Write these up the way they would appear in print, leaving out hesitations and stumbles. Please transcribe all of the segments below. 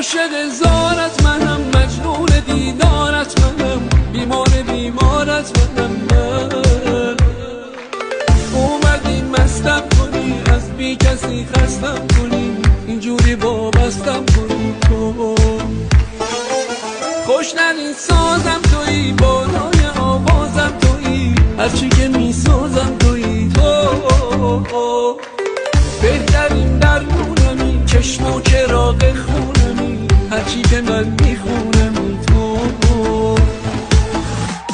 عاشق زارت منم، مجنون دیدارت منم، بیمار بیمارت منم. من اومدی مستم کنی، از بی کسی خستم کنی، اینجوری وابستم کنی. تو خوشنرین سازم تویی، بالای آوازم تویی، هرچی که میسازم تویی. تو بهترین درمونمی، چشم و چراغ خونمی، هرچی که من میخونمی. تو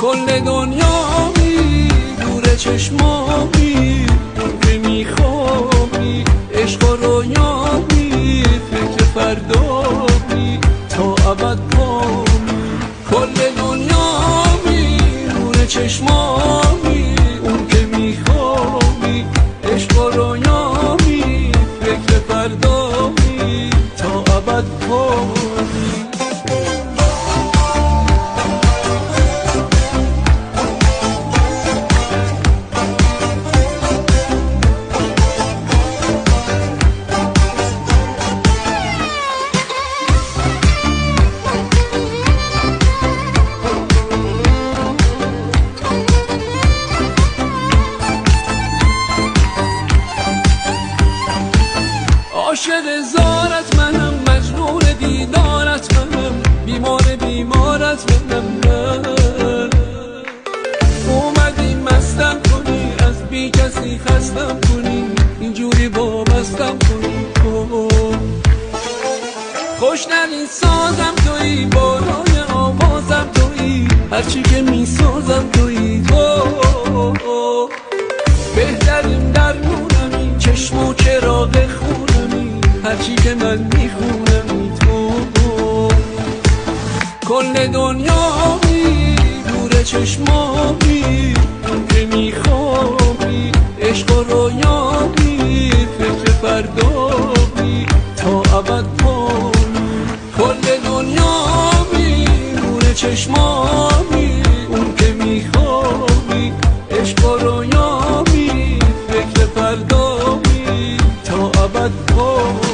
کل دنیامی، دور چشمامی، که میخوابی عشق و رویامی، فکر فردامی تا ابد پامی. کل دنیامی، دور چشمامی، اون که میخوابی عشق و رویامی، فکر فردامی تا ابد پامی. عاشق زارت منم، مجنون دیدارت منم، بیمار بیمارت منم. من اومدی مستم کنی، از بی کسی خستم کنی، اینجوری وابستم کنی. تو خوشنرین سازم تویی، بالای آوازم تویی، هرچی که میسازم تویی. تو بهترین درمونمی، چشم و چراغ خونمی، هرچی که من میخونمی. تو کل دنیامی، دور چشمامی، که میخوابی عشق و رویامی، فکر فردامی تا ابد پامی. کل دنیامی، دور چشمامی، اون که میخوابی عشق و رویامی، فکر فردامی تا ابد پامی.